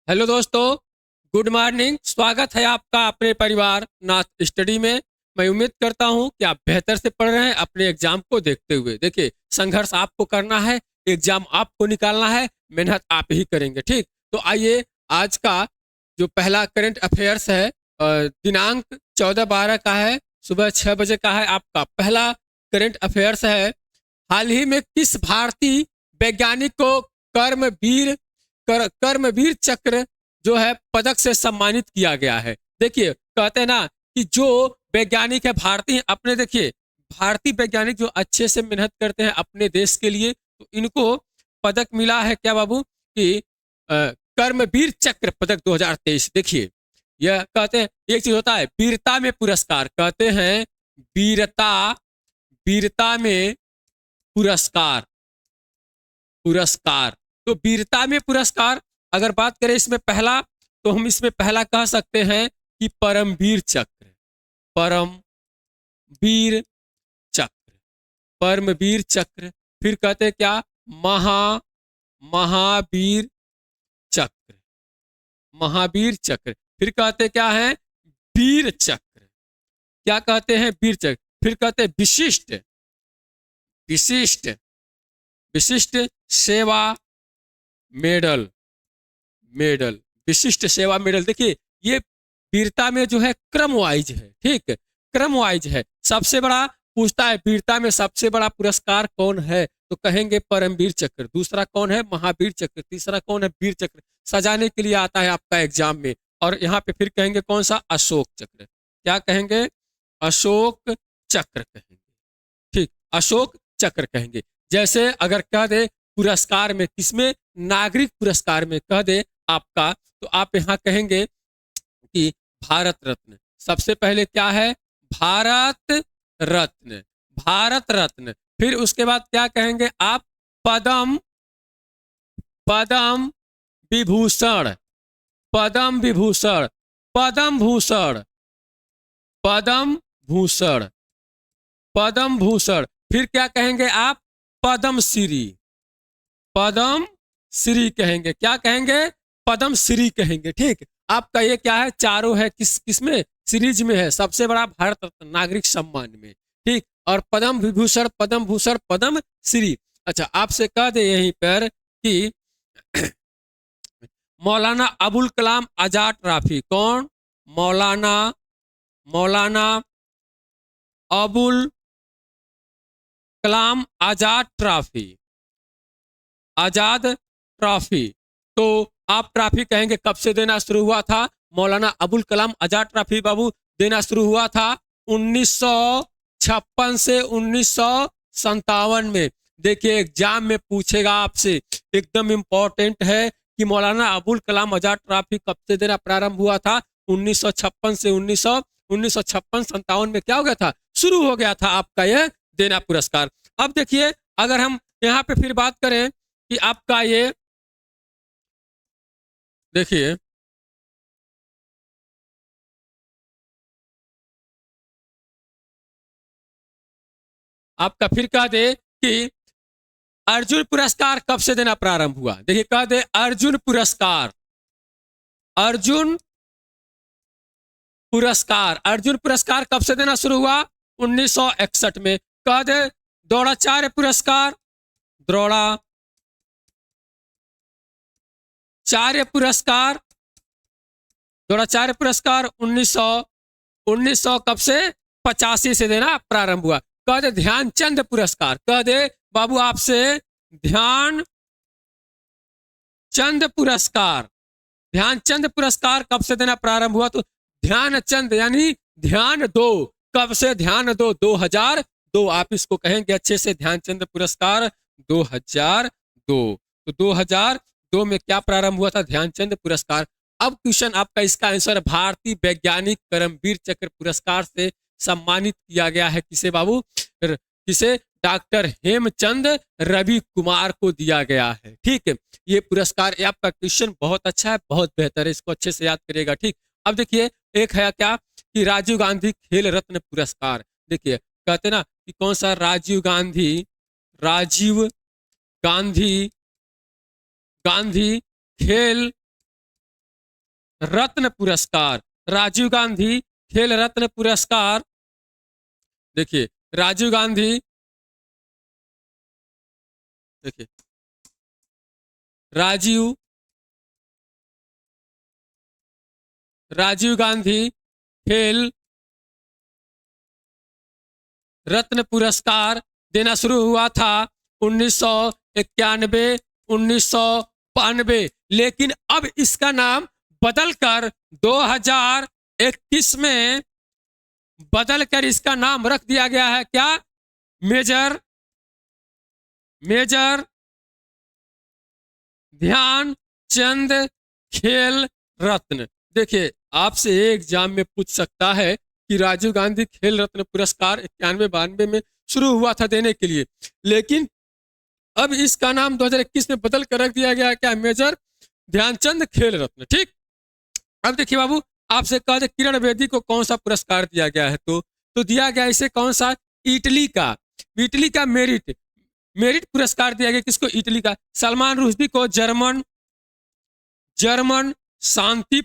Hello दोस्तों, good morning. स्वागत है आपका अपने परिवार नाथ स्टडी में। मैं उम्मीद करता हूं कि आप बेहतर से पढ़ रहे हैं अपने एग्जाम को देखते हुए। देखिए, संघर्ष आपको करना है, एग्जाम आपको निकालना है, मेहनत आप ही करेंगे। ठीक, तो आइए आज का जो पहला करंट अफेयर्स है, दिनांक 14/12 का है, सुबह 6 बजे का है। आपका पहला करंट अफेयर्स है, हाल ही में किस भारतीय वैज्ञानिक को कर्मवीर चक्र जो है पदक से सम्मानित किया गया है। देखिए, कहते हैं ना कि जो वैज्ञानिक है भारतीय, अपने देखिए भारतीय वैज्ञानिक जो अच्छे से मेहनत करते हैं अपने देश के लिए, तो इनको पदक मिला है क्या बाबू कि कर्मवीर चक्र पदक 2023। देखिए, यह कहते हैं एक चीज होता है वीरता में पुरस्कार, कहते हैं वीरता वीरता में पुरस्कार पुरस्कार तो वीरता में पुरस्कार अगर बात करें इसमें पहला, तो हम इसमें पहला कह सकते हैं कि परमवीर चक्र। परमवीर चक्र परमवीर चक्र। फिर कहते हैं क्या, महावीर चक्र। महावीर चक्र। फिर कहते क्या है, वीर चक्र। क्या कहते हैं, वीर चक्र। फिर कहते हैं विशिष्ट विशिष्ट विशिष्ट सेवा मेडल। विशिष्ट सेवा मेडल। देखिए, ये वीरता में जो है क्रम वाइज है। ठीक, क्रम वाइज है। सबसे बड़ा पूछता है वीरता में सबसे बड़ा पुरस्कार कौन है, तो कहेंगे परमवीर चक्र। दूसरा कौन है, महावीर चक्र। तीसरा कौन है, वीर चक्र। सजाने के लिए आता है आपका एग्जाम में। और यहाँ पे फिर कहेंगे कौन सा, अशोक चक्र। क्या कहेंगे, अशोक चक्र कहेंगे। ठीक, अशोक चक्र कहेंगे। जैसे अगर कह दे पुरस्कार में, किसमें, नागरिक पुरस्कार में कह दे आपका, तो आप यहाँ कहेंगे कि भारत रत्न। सबसे पहले क्या है, भारत रत्न। भारत रत्न। फिर उसके बाद क्या कहेंगे आप, पद्म पद्म विभूषण। पद्म विभूषण। पद्म भूषण। पद्म भूषण। पद्म भूषण। फिर क्या कहेंगे आप, पद्म श्री। पद्म श्री कहेंगे। क्या कहेंगे, पद्म श्री कहेंगे। ठीक, आपका ये क्या है, चारों है, किसमें, सीरीज में है। सबसे बड़ा भारत रत्न नागरिक सम्मान में। ठीक, और पद्म विभूषण, पद्म भूषण, पद्म श्री। अच्छा, आपसे कह दे यहीं पर कि मौलाना अबुल कलाम आजाद ट्रॉफी। कौन, मौलाना मौलाना अबुल कलाम आजाद ट्रॉफी। आजाद ट्रॉफी। तो आप ट्रॉफी कहेंगे कब से देना शुरू हुआ था, मौलाना अबुल कलाम आजाद ट्रॉफी बाबू देना शुरू हुआ था 1956 से 1957 में। देखिए, एग्जाम में पूछेगा आपसे, एकदम इंपॉर्टेंट है कि मौलाना अबुल कलाम आजाद ट्रॉफी कब से देना प्रारंभ हुआ था। 1956 से 1957 में क्या हो गया था, शुरू हो गया था आपका यह देना पुरस्कार। अब देखिए, अगर हम यहाँ पे फिर बात करें कि आपका ये देखिए, आपका फिर कह दे कि अर्जुन पुरस्कार कब से देना प्रारंभ हुआ। देखिए, कह दे अर्जुन पुरस्कार। अर्जुन पुरस्कार। अर्जुन पुरस्कार कब से देना शुरू हुआ, 1961 में। कह दे द्रोणाचार्य पुरस्कार। द्रोणाचार्य पुरस्कार। द्रोणाचार्य पुरस्कार 1900 कब से, 85 से देना प्रारंभ हुआ। कह दे ध्यानचंद पुरस्कार। कह दे बाबू आपसे, ध्यानचंद पुरस्कार। ध्यानचंद पुरस्कार कब से देना प्रारंभ हुआ, तो ध्यानचंद यानी ध्यान दो। कब से, ध्यान दो, 2002। आप इसको कहेंगे अच्छे से, ध्यानचंद पुरस्कार 2002। तो 2002 में क्या प्रारंभ हुआ था, ध्यानचंद पुरस्कार। अब क्वेश्चन आपका, इसका आंसर भारतीय वैज्ञानिक कर्मवीर चक्र पुरस्कार से सम्मानित किया गया है किसे बाबू, किसे, डॉक्टर हेमचंद रवि कुमार को दिया गया है। ठीक है, ये पुरस्कार, ये आपका क्वेश्चन बहुत अच्छा है, बहुत बेहतर है, इसको अच्छे से याद करिएगा। ठीक, अब देखिए एक है क्या कि राजीव गांधी खेल रत्न पुरस्कार। देखिए, कहते ना कि कौन सा, राजीव गांधी गांधी खेल रत्न पुरस्कार, राजीव गांधी खेल रत्न पुरस्कार। देखिए राजीव गांधी, देखिए राजीव राजीव गांधी खेल रत्न पुरस्कार देना शुरू हुआ था 1991 1992, लेकिन अब इसका नाम बदलकर 2021 में बदलकर इसका नाम रख दिया गया है क्या? मेजर मेजर ध्यानचंद खेल रत्न। देखिए आपसे एग्जाम में पूछ सकता है कि राजीव गांधी खेल रत्न पुरस्कार 91-92 में शुरू हुआ था देने के लिए, लेकिन अब इसका नाम 2021 में बदल कर रख दिया गया क्या? मेजर ध्यानचंद खेल रत्न। ठीक, अब देखिए बाबू आपसे कहा किरण बेदी को कौन सा पुरस्कार दिया गया है? तो दिया गया इसे कौन सा? इटली का मेरिट पुरस्कार दिया गया। किसको? इटली का। सलमान रुश्दी को जर्मन शांति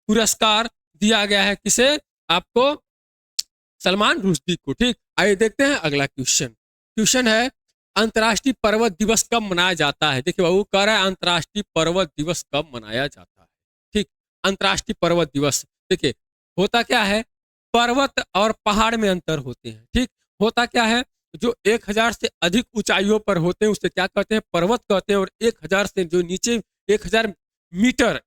पुरस्कार दिया गया है। किसे? आपको सलमान रुश्दी को। ठीक, आइए देखते हैं अगला क्वेश्चन है अंतर्राष्ट्रीय पर्वत दिवस कब मनाया जाता है? देखिए बाबू कह रहा है अंतर्राष्ट्रीय पर्वत दिवस कब मनाया जाता है। ठीक, अंतर्राष्ट्रीय पर्वत दिवस देखिए होता क्या है, पर्वत और पहाड़ में अंतर होते हैं। ठीक, होता क्या है, जो 1000 से अधिक ऊंचाइयों पर होते हैं उसे क्या कहते हैं? पर्वत कहते हैं। और 1000 से जो नीचे 1000 मीटर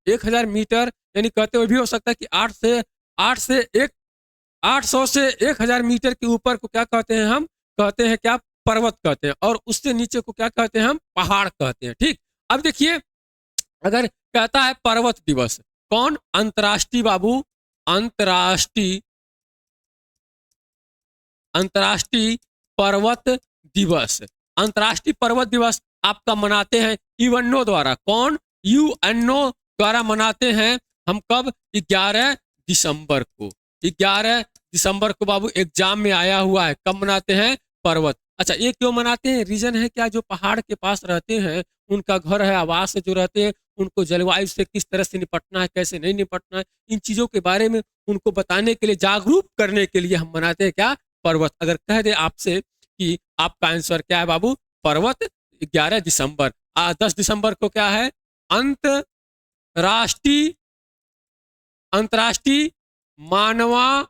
यानी कहते हुए भी हो सकता है कि 800 से 1000 मीटर के ऊपर को क्या कहते हैं? हम कहते हैं क्या? पर्वत कहते हैं। और उससे नीचे को क्या कहते हैं? हम पहाड़ कहते हैं। ठीक, अब देखिए अगर कहता है पर्वत दिवस, कौन? अंतर्राष्ट्रीय बाबू, अंतर्राष्ट्रीय पर्वत दिवस। अंतर्राष्ट्रीय पर्वत दिवस आपका मनाते हैं यूएनओ द्वारा। कौन? यूएनओ द्वारा मनाते हैं हम कब? 11 दिसंबर को। 11 दिसंबर को बाबू एग्जाम में आया हुआ है। कब मनाते हैं? पर्वत। अच्छा, ये क्यों मनाते हैं? रीजन है क्या? जो पहाड़ के पास रहते हैं उनका घर है, आवास से जो रहते हैं, उनको जलवायु से किस तरह से निपटना है, कैसे नहीं निपटना है, इन चीजों के बारे में उनको बताने के लिए, जागरूक करने के लिए हम मनाते हैं क्या? पर्वत। अगर कह दे आपसे कि आपका आंसर क्या है बाबू? पर्वत 11 दिसंबर। 10 दिसंबर को क्या है? अंतर्राष्ट्रीय मानवाधिकार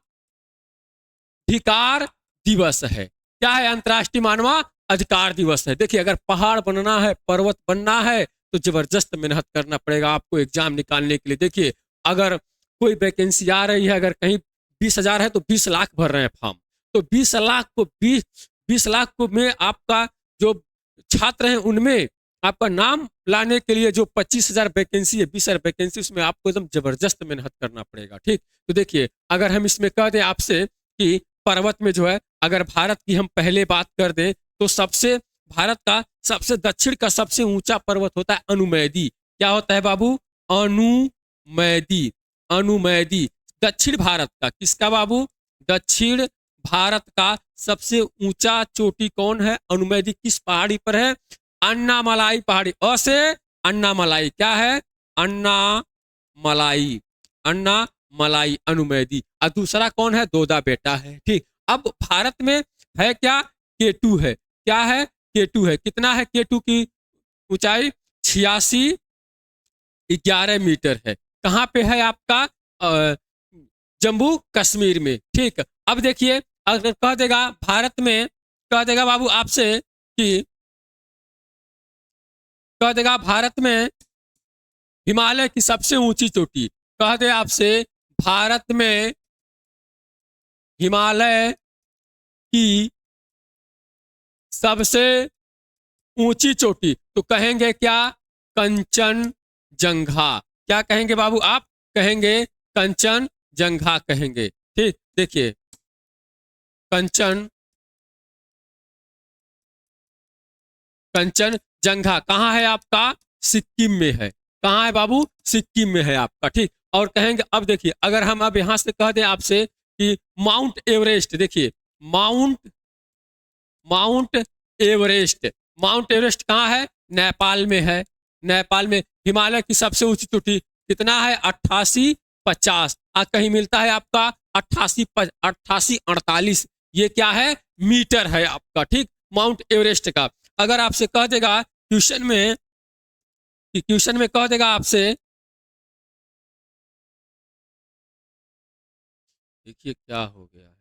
दिवस है। क्या है? अंतर्राष्ट्रीय मानवाधिकार दिवस है। देखिए अगर पहाड़ बनना है, पर्वत बनना है तो जबरदस्त मेहनत करना पड़ेगा आपको एग्जाम निकालने के लिए। देखिए अगर कोई वैकेंसी आ रही है, अगर कहीं 20,000 है तो 20 लाख भर रहे हैं फॉर्म, तो 20 लाख को में आपका जो छात्र हैं उनमें आपका नाम लाने के लिए जो 25,000 वैकेंसी है, 20,000 वैकेंसी, उसमें आपको एकदम जबरदस्त मेहनत करना पड़ेगा। ठीक, तो देखिए अगर हम इसमें कह दें आपसे कि पर्वत में जो है, अगर भारत की हम पहले बात कर दें तो भारत का सबसे दक्षिण का सबसे ऊंचा पर्वत होता है अनुमैदी। क्या होता है बाबू? अनुमैदी। दक्षिण भारत का किसका बाबू? दक्षिण भारत का सबसे ऊंचा चोटी कौन है? अनुमैदी। किस पहाड़ी पर है? अन्नामलाई पहाड़ी। अ से अन्नामलाई। क्या है? अन्नामलाई अनुमैदी। और दूसरा कौन है? दोदा बेटा है। ठीक, अब भारत में है क्या? केटू है। क्या है? केटू है। कितना है केटू की ऊंचाई? 8611 मीटर है। कहाँ पे है आपका? जम्मू कश्मीर में। ठीक, अब देखिए अगर कह देगा भारत में, कह देगा बाबू आपसे कि कह देगा भारत में हिमालय की सबसे ऊंची चोटी, कह दे आपसे भारत में हिमालय की सबसे ऊंची चोटी, तो कहेंगे क्या? कंचनजंगा। क्या कहेंगे बाबू आप? कहेंगे कंचनजंगा कहेंगे। ठीक, देखिए कंचनजंगा कहाँ है आपका? सिक्किम में है। कहाँ है बाबू? सिक्किम में है आपका। ठीक, और कहेंगे अब देखिए अगर हम अब यहां से कह दें आपसे कि माउंट एवरेस्ट, देखिए माउंट एवरेस्ट कहाँ है? नेपाल में है। नेपाल में हिमालय की सबसे ऊंची चोटी कितना है? 8850। कहीं मिलता है आपका 8848। ये क्या है? मीटर है आपका, ठीक, माउंट एवरेस्ट का। अगर आपसे कह देगा क्वेश्चन में, कह देगा आपसे, देखिए क्या हो गया है,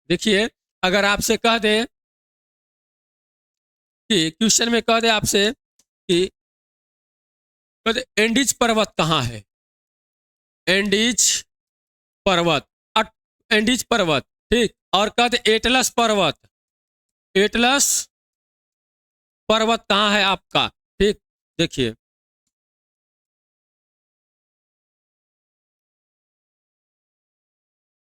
देखिए अगर आपसे कह दे कि क्वेश्चन में कह दे आपसे कि कह दे एंडीज पर्वत कहाँ है? एंडीज पर्वत, एंडीज पर्वत, ठीक, और कह दे एटलस पर्वत, एटलस पर्वत कहाँ है आपका? ठीक, देखिए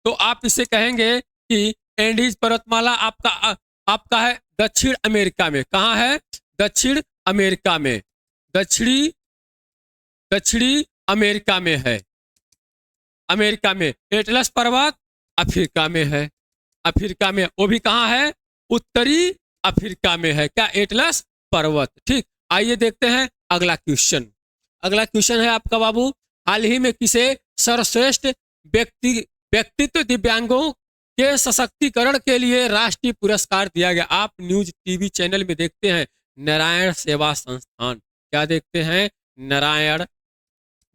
तो आप इसे कहेंगे कि एंडीज पर्वतमाला आपका है दक्षिण अमेरिका में। कहाँ है? दक्षिण अमेरिका में, दक्षिणी दक्षिणी अमेरिका में है। अमेरिका में एटलस पर्वत अफ्रीका में है, अफ्रीका में, वो भी कहाँ है? उत्तरी अफ्रीका में है क्या? एटलस पर्वत, ठीक। आइए देखते हैं अगला क्वेश्चन। अगला क्वेश्चन है आपका बाबू, हाल ही में किसे सर्वश्रेष्ठ व्यक्तित्व दिव्यांगों के सशक्तिकरण के लिए राष्ट्रीय पुरस्कार दिया गया? आप न्यूज टीवी चैनल में देखते हैं नारायण सेवा संस्थान, क्या देखते हैं? नारायण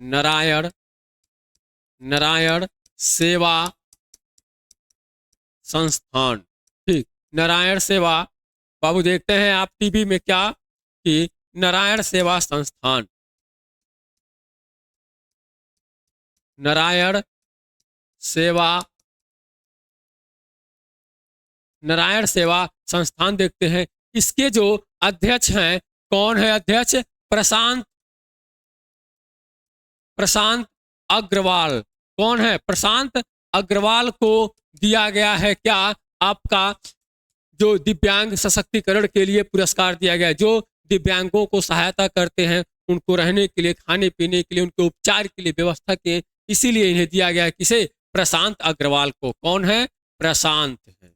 नारायण नारायण सेवा संस्थान, ठीक, नारायण सेवा बाबू देखते हैं आप टीवी में क्या, कि नारायण सेवा संस्थान, नारायण सेवा नारायण सेवा संस्थान देखते हैं। इसके जो अध्यक्ष हैं, कौन है अध्यक्ष? प्रशांत प्रशांत अग्रवाल। कौन है? प्रशांत अग्रवाल को दिया गया है क्या आपका जो दिव्यांग सशक्तिकरण के लिए पुरस्कार दिया गया है। जो दिव्यांगों को सहायता करते हैं, उनको रहने के लिए, खाने पीने के लिए, उनके उपचार के लिए व्यवस्था के, इसीलिए इन्हें दिया गया है। किसे? प्रशांत अग्रवाल को। कौन है? प्रशांत है।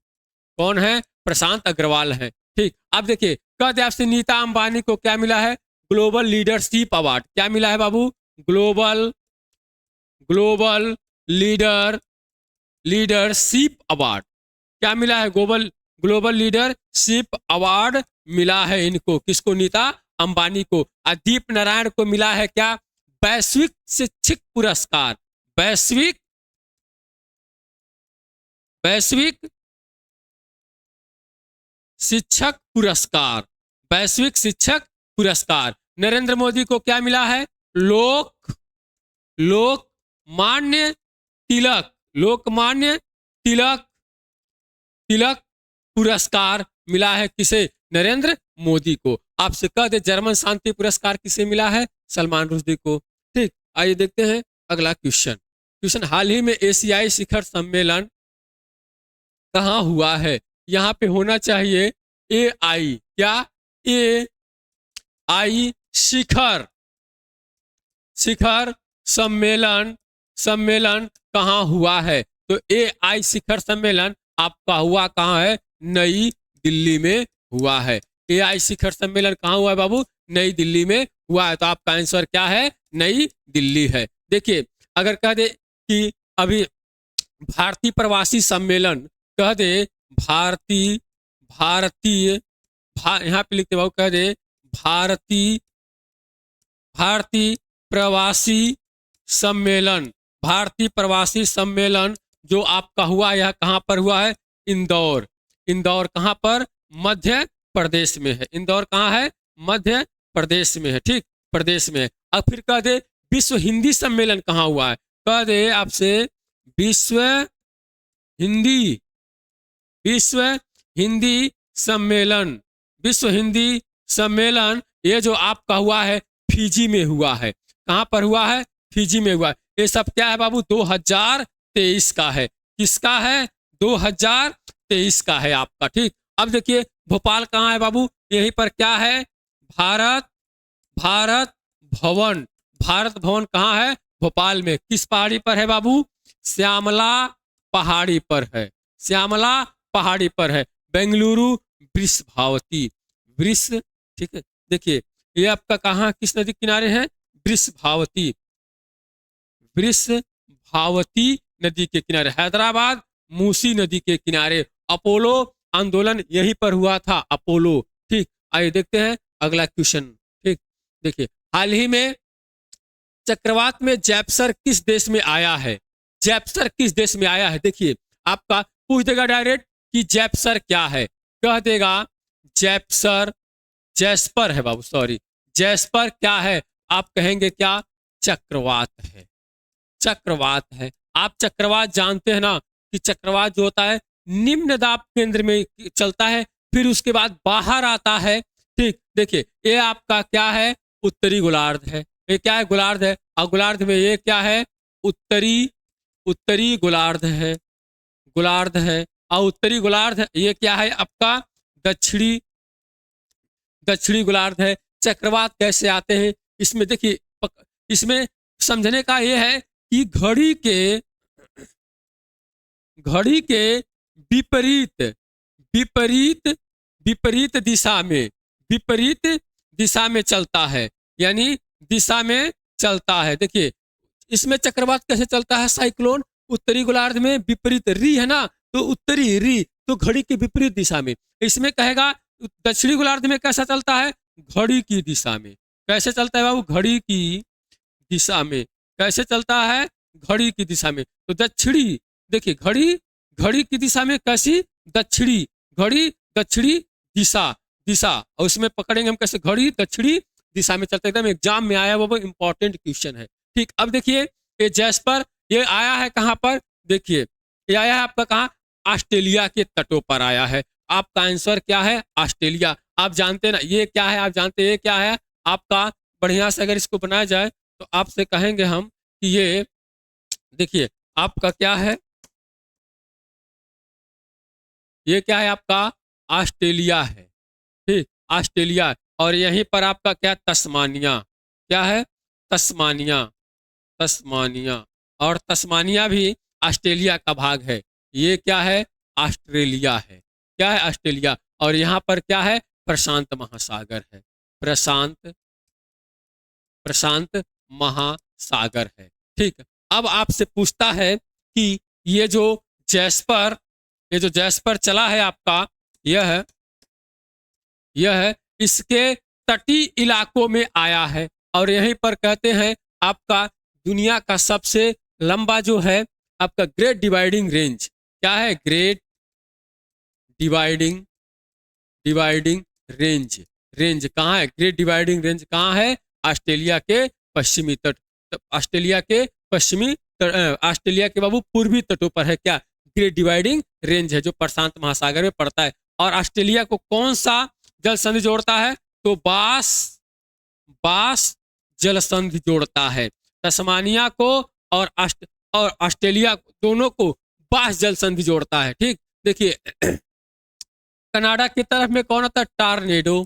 कौन है? प्रशांत अग्रवाल है, ठीक। अब देखिए कहते आपसे नीता अंबानी को क्या मिला है? Global leadership award. क्या मिला है बाबू? Global global leadership award. क्या मिला है? ग्लोबल लीडरशिप अवार्ड मिला है इनको। किसको? नीता अंबानी को। दीप नारायण को मिला है क्या? वैश्विक शिक्षक पुरस्कार। वैश्विक शिक्षक पुरस्कार, वैश्विक शिक्षक पुरस्कार। नरेंद्र मोदी को क्या मिला है? लोकमान्य तिलक पुरस्कार मिला है। किसे? नरेंद्र मोदी को। आपसे कह दे जर्मन शांति पुरस्कार किसे मिला है? सलमान रुश्दी को, ठीक। आइए देखते हैं अगला क्वेश्चन। हाल ही में एशियाई शिखर सम्मेलन कहाँ हुआ है? यहाँ पे होना चाहिए AI। क्या? AI शिखर सम्मेलन कहाँ हुआ है? तो AI शिखर सम्मेलन आपका हुआ कहाँ है? नई दिल्ली में हुआ है। AI शिखर सम्मेलन कहाँ हुआ है बाबू? नई दिल्ली में हुआ है। तो आपका आंसर क्या है? नई दिल्ली है। देखिए अगर कह दे कि अभी भारतीय प्रवासी सम्मेलन, कह दे भारतीय यहाँ पे लिखते बाबू, कह दे भारतीय प्रवासी सम्मेलन जो आपका हुआ, यह कहाँ पर हुआ है? इंदौर कहाँ पर? मध्य प्रदेश में है। इंदौर कहाँ है? मध्य प्रदेश में है, ठीक, प्रदेश में। अब फिर कह दे विश्व हिंदी सम्मेलन कहाँ हुआ है? कह दे आपसे विश्व हिंदी सम्मेलन ये जो आपका हुआ है फिजी में हुआ है। कहाँ पर हुआ है? फिजी में हुआ है। ये सब क्या है बाबू? 2023 का है। किसका है? 2023 का है आपका, ठीक। अब देखिए भोपाल कहाँ है बाबू? यहीं पर क्या है? भारत भवन कहाँ है? भोपाल में। किस पहाड़ी पर है बाबू? श्यामला पहाड़ी पर है। श्यामला पहाड़ी पर है। बेंगलुरु वृषभावती, वृष, ठीक है। देखिए ये आपका कहाँ किस नदी के किनारे है? वृषभावती, वृषभावती नदी के किनारे, हैदराबाद मूसी नदी के किनारे। अपोलो आंदोलन यहीं पर हुआ था, अपोलो, ठीक। आइए देखते हैं अगला क्वेश्चन, ठीक। देखिए हाल ही में चक्रवात में जैप्सर किस देश में आया है? जैप्सर किस देश में आया है? देखिए आपका पूछ देगा डायरेक्ट कि जैप्सर क्या है, कह देगा जैप्सर, जैस्पर है बाबू, सॉरी, जैस्पर क्या है? आप कहेंगे क्या? चक्रवात है, चक्रवात है। आप चक्रवात जानते हैं ना कि चक्रवात जो होता है निम्न दाब केंद्र में चलता है, फिर उसके बाद बाहर आता है, ठीक। देखिए ये आपका क्या है? उत्तरी गोलार्ध है। ये क्या है? गोलार्ध है। और गोलार्ध में ये क्या है? उत्तरी, उत्तरी गोलार्ध है, गोलार्ध है। और उत्तरी गोलार्ध ये क्या है आपका? दक्षिणी, दक्षिणी गोलार्ध है। चक्रवात कैसे आते हैं इसमें? देखिए इसमें समझने का ये है कि घड़ी के विपरीत, विपरीत, विपरीत दिशा में, विपरीत दिशा में चलता है, यानी दिशा में चलता है। देखिए इसमें चक्रवात कैसे चलता है? साइक्लोन उत्तरी गोलार्ध में विपरीत री है ना, तो उत्तरी री, तो घड़ी के विपरीत दिशा में। इसमें कहेगा दक्षिणी गोलार्ध में कैसा चलता है? घड़ी की दिशा में। कैसे चलता है बाबू? घड़ी की दिशा में। कैसे चलता है? घड़ी की दिशा में। तो दक्षिणी, देखिए घड़ी, घड़ी की दिशा में कैसी? दक्षिणी, घड़ी दक्षिणी दिशा, दिशा। और उसमें पकड़ेंगे हम कैसे? घड़ी दक्षिणी दिशा में चलता है। एकदम एग्जाम में आया वो इंपॉर्टेंट क्वेश्चन है, ठीक। अब देखिए ये जैस्पर ये आया है कहाँ पर? देखिए ये आया है आपका कहाँ? ऑस्ट्रेलिया के तटों पर आया है। आपका आंसर क्या है? ऑस्ट्रेलिया। आप जानते हैं ना ये क्या है? आप जानते हैं ये क्या है आपका? बढ़िया से अगर इसको बनाया जाए तो आपसे कहेंगे हम कि ये देखिए आपका क्या है? ये क्या है आपका? ऑस्ट्रेलिया है, ठीक, ऑस्ट्रेलिया। और यहीं पर आपका क्या? तस्मानिया। क्या है? Tasmania, Tasmania. और तस्मानिया भी ऑस्ट्रेलिया का भाग है। ये क्या है? ऑस्ट्रेलिया है। क्या है? ऑस्ट्रेलिया। और यहाँ पर क्या है? प्रशांत महासागर है, प्रशांत, प्रशांत महासागर है, ठीक। अब आपसे पूछता है कि ये जो जैस्पर, ये जो जैस्पर चला है आपका, यह इसके तटीय इलाकों में आया है। और यहीं पर कहते हैं आपका दुनिया का सबसे लंबा जो है आपका ग्रेट डिवाइडिंग रेंज। क्या है? Great dividing, dividing range. Range कहाँ है? ग्रेट डिवाइडिंग रेंज कहाँ है? ऑस्ट्रेलिया के पश्चिमी तट, ऑस्ट्रेलिया के पश्चिमी, ऑस्ट्रेलिया के बाबू पूर्वी तटों पर है क्या? ग्रेट डिवाइडिंग रेंज है जो प्रशांत महासागर में पड़ता है। और ऑस्ट्रेलिया को कौन सा जल संधि जोड़ता है? तो बास, बास जल संधि जोड़ता है। तस्मानिया को और ऑस्ट्रेलिया दोनों को बास जल संधि जोड़ता है, ठीक। देखिए कनाडा की तरफ में कौन आता है? टार्नेडो,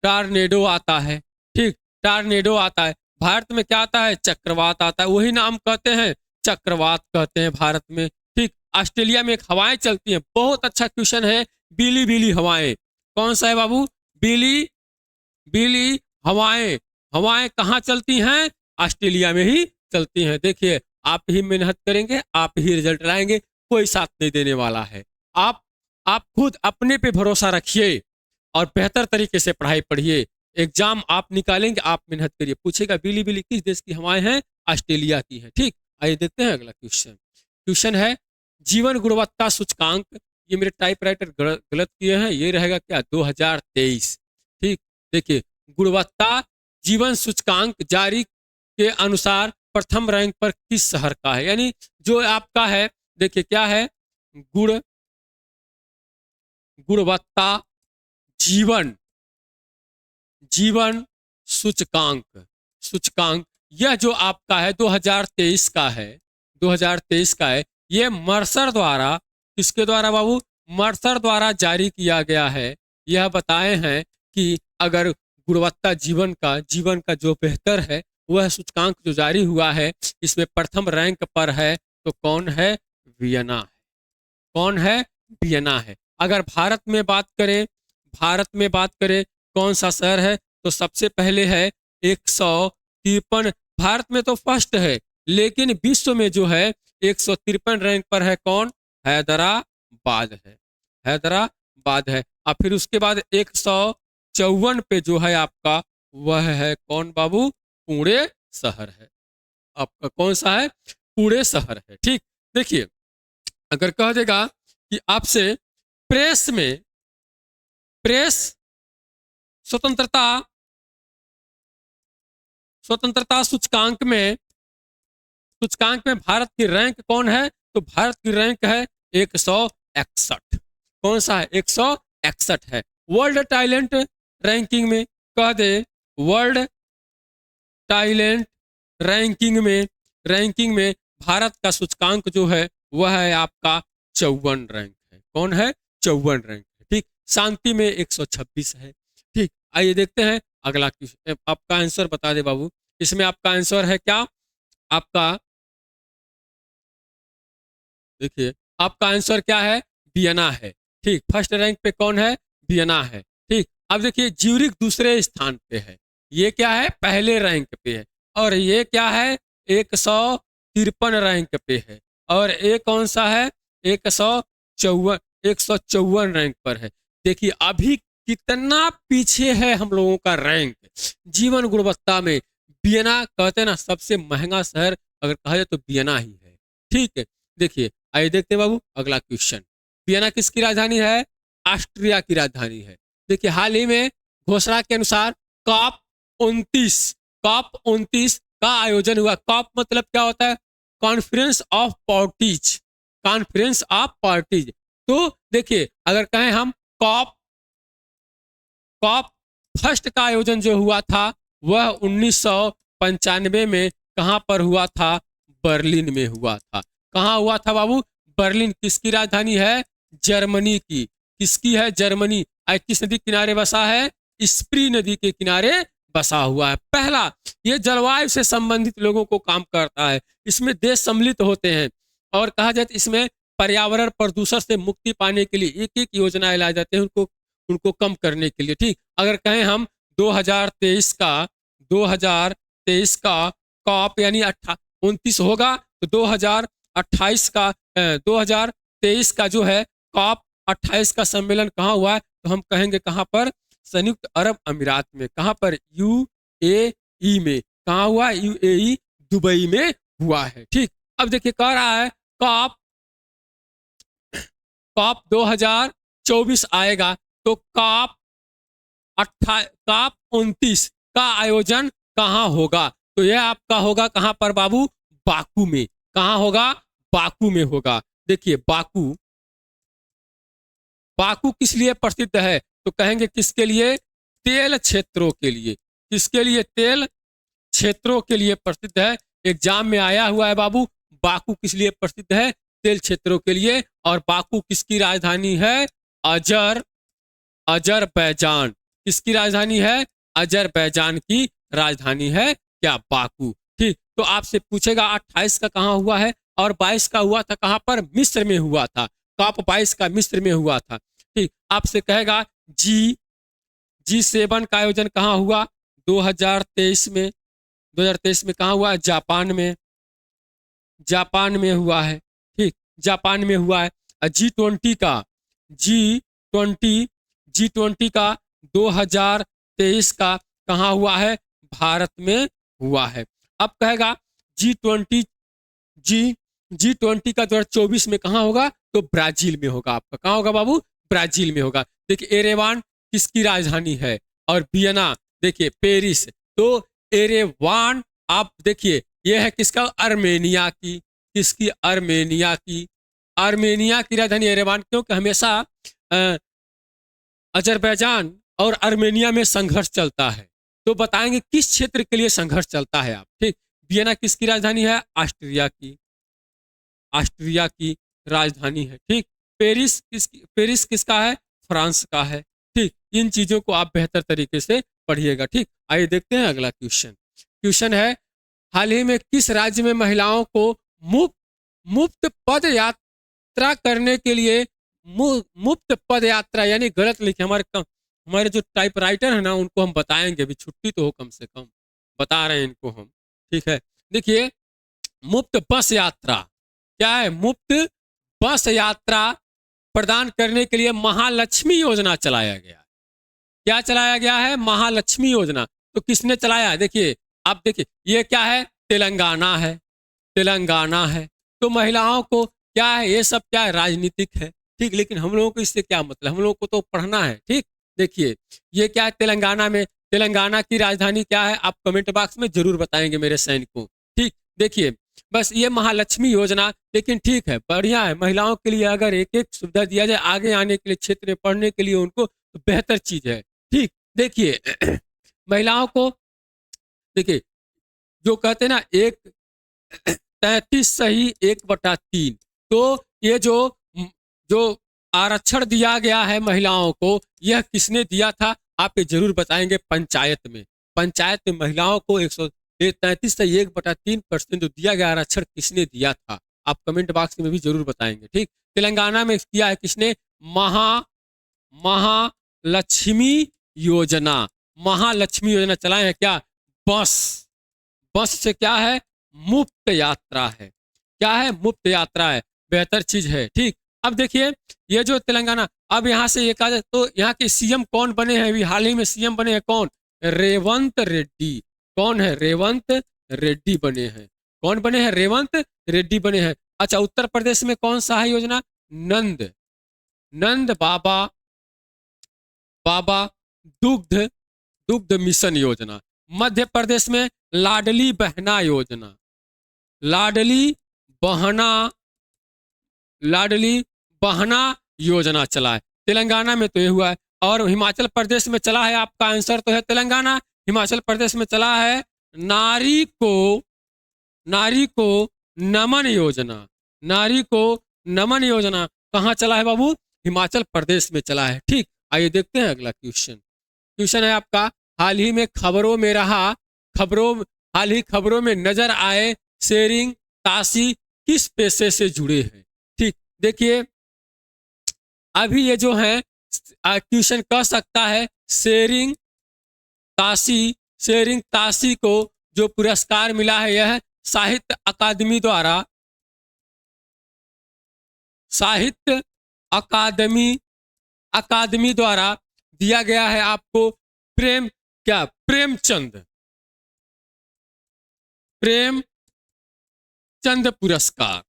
टार्नेडो आता है, ठीक, टार्नेडो आता है। भारत में क्या आता है? चक्रवात आता है। वही नाम कहते हैं, चक्रवात कहते हैं भारत में, ठीक। ऑस्ट्रेलिया में एक हवाएं चलती हैं, बहुत अच्छा क्वेश्चन है, बीली बीली हवाएं। कौन सा है बाबू? बीली बीली हवाएं। हवाएं कहाँ चलती हैं? ऑस्ट्रेलिया में ही चलती हैं। देखिए आप ही मेहनत करेंगे, आप ही रिजल्ट लाएंगे, कोई साथ नहीं देने वाला है। आप खुद अपने पे भरोसा रखिए और बेहतर तरीके से पढ़ाई पढ़िए। एग्जाम आप निकालेंगे, आप मेहनत करिए। पूछेगा बीली बीली किस देश की हवाएं हैं? ऑस्ट्रेलिया की है, ठीक। आइए देखते हैं अगला क्वेश्चन। क्वेश्चन है जीवन गुणवत्ता सूचकांक। ये मेरे टाइपराइटर गलत किए हैं, ये रहेगा क्या? 2023, ठीक। देखिए गुणवत्ता जीवन सूचकांक जारी के अनुसार प्रथम रैंक पर किस शहर का है? यानी जो आपका है, देखिए क्या है? गुणवत्ता जीवन, जीवन सूचकांक, सूचकांक यह जो आपका है 2023 का है, 2023 का है। ये मर्सर द्वारा, किसके द्वारा बाबू? मर्सर द्वारा जारी किया गया है। यह बताए हैं कि अगर गुणवत्ता जीवन का जो बेहतर है वह सूचकांक जो जारी हुआ है इसमें प्रथम रैंक पर है तो कौन है? वियना है, कौन है? वियना है। अगर भारत में बात करें कौन सा शहर है, तो सबसे पहले है 153। भारत में तो फर्स्ट है, लेकिन विश्व में जो है 153 रैंक पर है कौन? हैदराबाद है। हैदराबाद है। और फिर उसके बाद 154 पे जो है आपका, वह है कौन बाबू? पुणे शहर है। आपका कौन सा है? पुणे शहर है। ठीक, देखिए अगर कह देगा कि आपसे प्रेस स्वतंत्रता सूचकांक में भारत की रैंक कौन है? तो भारत की रैंक है 161। कौन सा है? 161 है। वर्ल्ड टैलेंट रैंकिंग में कह दे, वर्ल्ड टैलेंट रैंकिंग में भारत का सूचकांक जो है वह है आपका 54 रैंक है। कौन है? 54 रैंक है। ठीक, शांति में 126 है। ठीक, आइए देखते हैं अगला क्वेश्चन। आपका आंसर बता दे बाबू। इसमें आपका आंसर है क्या? आपका देखिए, आपका आंसर क्या है? वियना है। ठीक, फर्स्ट रैंक पे कौन है? वियना है। ठीक, अब देखिए ज्यूरिख दूसरे स्थान पे है, ये क्या है? पहले रैंक पे है। और ये क्या है? 153 रैंक पे है। और ये कौन सा है? 154 रैंक पर है। देखिए अभी कितना पीछे है हम लोगों का रैंक जीवन गुणवत्ता में। वियना कहते हैं ना, सबसे महंगा शहर अगर कहा जाए तो वियना ही है। ठीक है, देखिए आइए देखते हैं बाबू अगला क्वेश्चन। वियना किसकी राजधानी है? ऑस्ट्रिया की राजधानी है। देखिए हाल ही में घोषणा के अनुसार कॉप 29 का आयोजन हुआ। कॉप मतलब क्या होता है? Conference of parties. तो देखिए अगर कहें हम कॉप फर्स्ट का आयोजन जो हुआ था वह 1995 में कहां पर हुआ था? बर्लिन में हुआ था। कहां हुआ था बाबू? बर्लिन। किसकी राजधानी है? जर्मनी की। किसकी है? जर्मनी। किस नदी किनारे बसा है? स्प्री नदी के किनारे बसा हुआ है। पहला, ये जलवायु से संबंधित लोगों को काम करता है। इसमें देश सम्मिलित होते हैं और कहा जाए तो इसमें पर्यावरण प्रदूषण से मुक्ति पाने के लिए एक एक योजनाएं लाई जाती हैं उनको कम करने के लिए। ठीक, अगर कहें हम 2023 का कॉप यानी 29 होगा, तो 2023 का जो है कॉप 28 का सम्मेलन कहाँ हुआ है? तो हम कहेंगे कहाँ पर? संयुक्त अरब अमीरात में। कहाँ पर? यूएई में। कहाँ हुआ? यूएई दुबई में हुआ है। ठीक, अब देखिए कह रहा है कॉप 2024 आएगा, तो कॉप 29 का आयोजन कहाँ होगा? तो यह आपका होगा कहाँ पर बाबू? बाकू में। कहाँ होगा? बाकू में होगा। देखिए बाकू किस लिए प्रसिद्ध है? तो कहेंगे किसके लिए? तेल क्षेत्रों के लिए। किसके लिए? तेल क्षेत्रों के लिए प्रसिद्ध है। एग्जाम में आया हुआ है बाबू। बाकू किस लिए प्रसिद्ध है? तेल क्षेत्रों के लिए। और बाकू किसकी राजधानी है? अजरबैजान। किसकी राजधानी है? अजरबैजान की राजधानी है क्या? बाकू। ठीक, तो आपसे पूछेगा 28 का कहाँ हुआ है और 22 का हुआ था कहाँ पर? मिस्र में हुआ था। कॉप 22 का मिस्र में हुआ था। ठीक, आपसे कहेगा G7 का आयोजन कहाँ हुआ? 2023 में। 2023 में कहाँ हुआ? जापान में हुआ है। ठीक, जापान में हुआ है। G20 का 2023 का कहाँ हुआ है? भारत में हुआ है। अब कहेगा G20 का 2024 में कहाँ होगा? तो ब्राजील में होगा। आपका कहाँ होगा बाबू? ब्राजील में होगा। देखिए एरेवान किसकी राजधानी है? और वियना देखिए पेरिस। तो एरेवान आप देखिए यह है किसका? अर्मेनिया की। किसकी? अर्मेनिया की राजधानी एरेवान। क्योंकि हमेशा अजरबैजान और अर्मेनिया में संघर्ष चलता है। तो बताएंगे किस क्षेत्र के लिए संघर्ष चलता है आप। ठीक, वियना किसकी राजधानी है? ऑस्ट्रिया की राजधानी है। ठीक, पेरिस किसका है? फ्रांस का है। ठीक, इन चीजों को आप बेहतर तरीके से पढ़िएगा। ठीक, आइए देखते हैं अगला क्वेश्चन है हाल ही में किस राज्य में महिलाओं को मुफ्त यात्रा करने के लिए मुफ्त पद यात्रा, यानी गलत लिखे हमारे जो टाइपराइटर है ना, उनको हम बताएंगे, अभी छुट्टी तो हो कम से कम, बता रहे हैं इनको हम, ठीक है। देखिए, मुफ्त बस यात्रा क्या है? मुफ्त बस यात्रा प्रदान करने के लिए महालक्ष्मी योजना चलाया गया। क्या चलाया गया है? महालक्ष्मी योजना। तो किसने चलाया है? देखिए, आप देखिए, ये क्या है? तेलंगाना है, तेलंगाना है। तो महिलाओं को क्या है? ये सब क्या है? राजनीतिक है, ठीक। लेकिन हम लोगों को इससे क्या मतलब? हम लोगों को तो पढ़ना है, ठीक। देखिए, ये क्या है? तेलंगाना में, तेलंगाना की राजधानी क्या है? आप कमेंट बॉक्स में जरूर बताएंगे मेरे सैनिकों, ठीक। देखिए, बस ये महालक्ष्मी योजना, लेकिन ठीक है, बढ़िया है। महिलाओं के लिए अगर एक एक सुविधा दिया जाए आगे आने के लिए, क्षेत्र में पढ़ने के लिए उनको, तो बेहतर चीज है, ठीक। देखिए महिलाओं को, देखिए, जो कहते हैं ना, 33 सही 1/3, तो ये जो आरक्षण दिया गया है महिलाओं को, यह किसने दिया था? आप ये जरूर बताएंगे। पंचायत में, पंचायत में महिलाओं को 133 से 1/3% जो दिया गया आरक्षण, किसने दिया था? आप कमेंट बॉक्स में भी जरूर बताएंगे, ठीक। तेलंगाना में किया है किसने? महालक्ष्मी योजना, महालक्ष्मी योजना चलाए हैं। क्या? बस, बस से क्या है? मुफ्त यात्रा है। क्या है? मुफ्त यात्रा है, बेहतर चीज है, ठीक। अब देखिए, ये जो तेलंगाना, अब यहाँ से ये कहा जाए तो यहाँ के सीएम कौन बने हैं? अभी हाल ही में सीएम बने हैं कौन? रेवंत रेड्डी। कौन है? रेवंत रेड्डी बने हैं। कौन बने हैं? रेवंत रेड्डी बने हैं। अच्छा, उत्तर प्रदेश में कौन सा है योजना? नंद नंद बाबा बाबा दुग्ध दुग्ध मिशन योजना। मध्य प्रदेश में लाडली बहना योजना, लाडली बहना, लाडली बहना योजना चला है। तेलंगाना में तो ये हुआ है। और हिमाचल प्रदेश में चला है, आपका आंसर तो है तेलंगाना। हिमाचल प्रदेश में चला है नारी को नमन योजना, नारी को नमन योजना कहाँ चला है बाबू? हिमाचल प्रदेश में चला है, ठीक। आइए देखते हैं अगला क्वेश्चन। क्वेश्चन है आपका, हाल ही में खबरों में रहा, हाल ही खबरों में नजर आए शेरिंग तासी किस पेशे से जुड़े हैं? ठीक, देखिए, अभी ये जो है क्वेश्चन कह सकता है, शेरिंग तासी को जो पुरस्कार मिला है, यह साहित्य अकादमी द्वारा, साहित्य अकादमी द्वारा दिया गया है आपको प्रेमचंद पुरस्कार।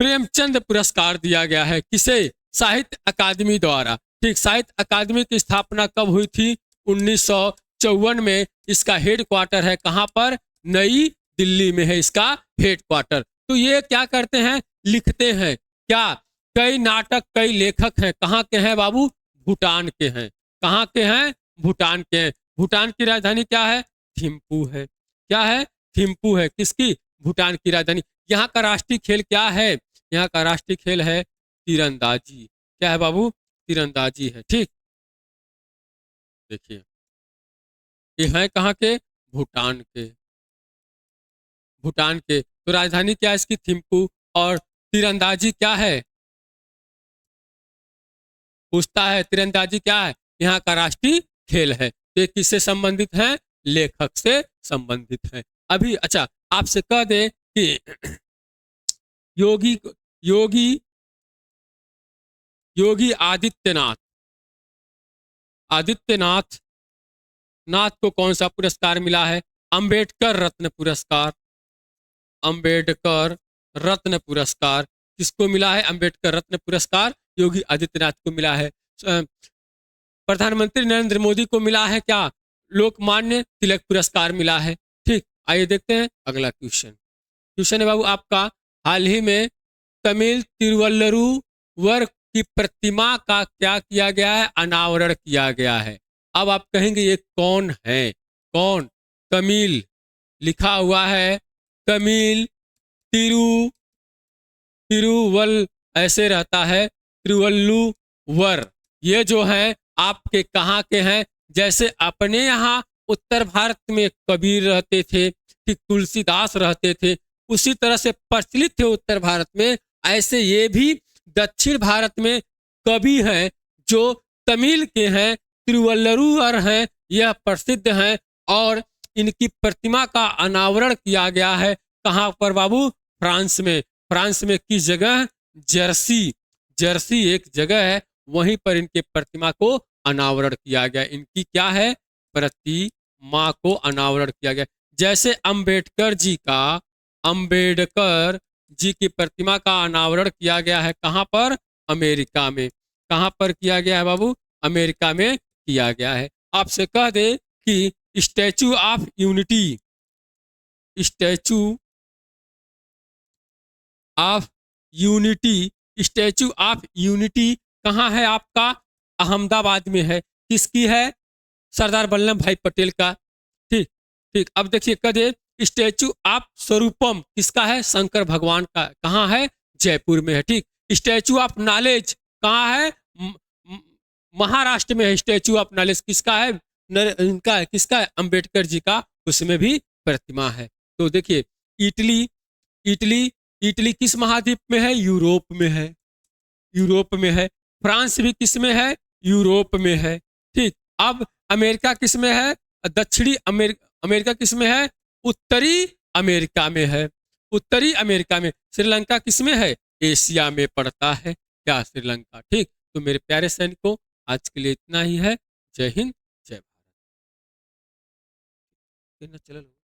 प्रेमचंद पुरस्कार दिया गया है किसे? साहित्य अकादमी द्वारा, ठीक। साहित्य अकादमी की स्थापना कब हुई थी? 1954 में। इसका हेड क्वार्टर है कहां पर? नई दिल्ली में है इसका हेड क्वार्टर। तो ये क्या करते हैं? लिखते हैं। क्या? कई नाटक, कई लेखक हैं। कहाँ के हैं बाबू? भूटान के हैं। कहाँ के हैं? भूटान के हैं। भूटान की राजधानी क्या है? थिम्पू है। क्या है? थिम्पू है। किसकी? भूटान की राजधानी। यहाँ का राष्ट्रीय खेल क्या है? यहाँ का राष्ट्रीय खेल है तीरंदाजी। क्या है बाबू? तीरंदाजी है, ठीक। देखिए, ये है कहाँ के? भूटान के। भूटान के। तो राजधानी क्या है इसकी? थिम्पू। और तीरंदाजी क्या है? पूछता है तीरंदाजी क्या है? यहाँ का राष्ट्रीय खेल है। ये किससे संबंधित है? लेखक से संबंधित है। अभी अच्छा, आपसे कह दे कि योगी आदित्यनाथ को कौन सा पुरस्कार मिला है? अंबेडकर रत्न पुरस्कार। अंबेडकर रत्न पुरस्कार किसको मिला है? अंबेडकर रत्न पुरस्कार योगी आदित्यनाथ को मिला है। प्रधानमंत्री नरेंद्र मोदी को मिला है क्या? लोकमान्य तिलक पुरस्कार मिला है, ठीक। आइए देखते हैं अगला क्वेश्चन। क्वेश्चन है बाबू आपका, हाल ही में तमिल तिरुवल्लुवर की प्रतिमा का क्या किया गया है? अनावरण किया गया है। अब आप कहेंगे ये कौन है? कौन? तमिल लिखा हुआ है, तमिल तिरुवल ऐसे रहता है, तिरुवल्लुवर। ये जो है आपके कहाँ के हैं? जैसे अपने यहाँ उत्तर भारत में कबीर रहते थे, ठीक, तुलसीदास रहते थे, उसी तरह से प्रचलित थे उत्तर भारत में, ऐसे ये भी दक्षिण भारत में कवि हैं जो तमिल के हैं, तिरुवल्लुवर हैं, यह प्रसिद्ध हैं और इनकी प्रतिमा का अनावरण किया गया है। कहाँ पर बाबू? फ्रांस में। फ्रांस में किस जगह? जर्सी। जर्सी एक जगह है, वहीं पर इनके प्रतिमा को अनावरण किया गया। इनकी क्या है? प्रतिमा को अनावरण किया गया। जैसे अंबेडकर जी की प्रतिमा का अनावरण किया गया है। कहाँ पर? अमेरिका में। कहाँ पर किया गया है बाबू? अमेरिका में किया गया है। आपसे कह दे कि statue of unity, statue of unity, statue of unity कहाँ है आपका? अहमदाबाद में है। किसकी है? सरदार वल्लभ भाई पटेल का। ठीक ठीक। अब देखिए कदे स्टैचू ऑफ स्वरूपम किसका है? शंकर भगवान का। कहाँ है? जयपुर में है। ठीक। स्टैचू ऑफ नॉलेज कहाँ है? महाराष्ट्र में है। स्टैचू ऑफ नॉलेज किसका है? इनका है। किसका है? अंबेडकर जी का। उसमें भी प्रतिमा है। तो देखिए इटली, इटली इटली किस महाद्वीप में है? यूरोप में है। यूरोप में है। फ्रांस भी किस में है? यूरोप में है। ठीक। अब अमेरिका किस में है? दक्षिणी अमेरिका किस में है? उत्तरी अमेरिका में है। उत्तरी अमेरिका में। श्रीलंका किस में है? एशिया में पड़ता है। क्या? श्रीलंका। ठीक। तो मेरे प्यारे सैनिकों, आज के लिए इतना ही है। जय हिंद, जय भारत। चलो।